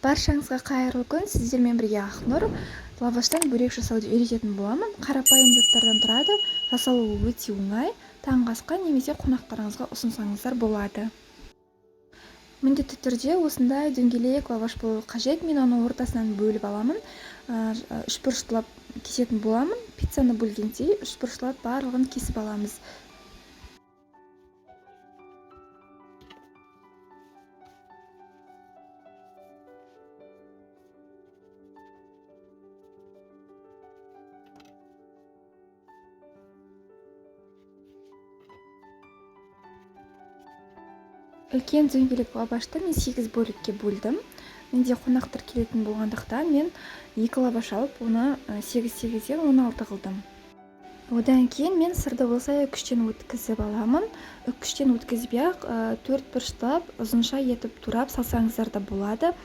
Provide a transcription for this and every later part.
Баршаңызға қайырлы күн. Сіздермен бірге Ақнұр. Лаваштан бөрек жасауды үйрететін боламын. Қарапайым заттардан тұрады. Жасалуы өте оңай. Таңғы асқа немесе қонақтарыңызға ұсынсаңыздар болады. Міндетті түрде осындай дөңгелек лаваш болуы қажет. Мен оны ортасынан бөліп аламын. Үшбұрыштылап кесетін боламын. Пиццаны бөлгендей үшбұрыштылап барлығын кесіп аламыз. Үлкен дөңгелек лавашты мен 8 бөлікке бөлдім. Менде қонақтар келетін болғандықтан мен 2 лаваш алып, оны 8-8-ден 16 қылдым. Одан кейін мен сырды болса үкіштен өткізіп аламын. Үкіштен өткізбей-ақ 4 бұрыштап ұзынша етіп турап салсаңыздар да болады.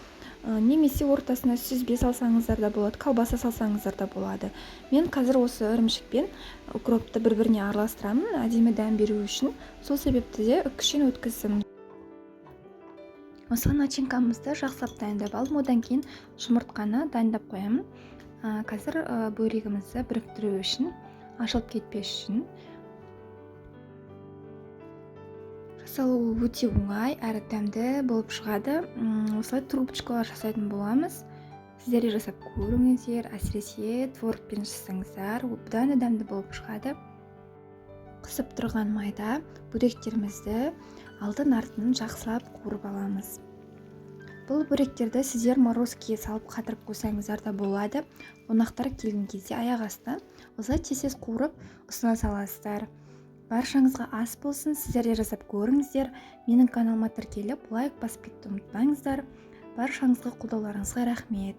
Немесе ортасына сүзбе салсаңыздар да болады, колбаса салсаңыздар да болады. Мен қазір осы ірімшікпен укропты бір-біріне араластырамын, әдемі дәм беру үшін. Сол себепті де үкіштен өткіздім. Осы начинкамызды жақсылап дайындап алдым, одан кейін жұмыртқаны дайындап қоямын. Қазір бөрегімізді біріктіру үшін, ашылып кетпес үшін. Жасалуы өте оңай, әрі дәмді болып шығады. Осылай трубочкалар жасайтын боламыз. Сіздер де жасап көріңіздер, әсіресе творогпен жасасаңыздар, бұдан да дәмді болып шығады. Қысып тұрған майда бөректерімізді алдын-артын жақсылап қуырып аламыз. Бұл бөректерді сіздер морозкеге салып қатырып қойсаңыздар да болады. Қонақтар келген кезде аяқ астынан осылай тез қуырып ұсына саласыздар. Баршаңызға ас болсын, сіздер де жасап көріңіздер. Менің каналыма тіркеліп, лайк басып кетуді ұмытпаңыздар. Баршаңызға қолдауларыңызға рахмет.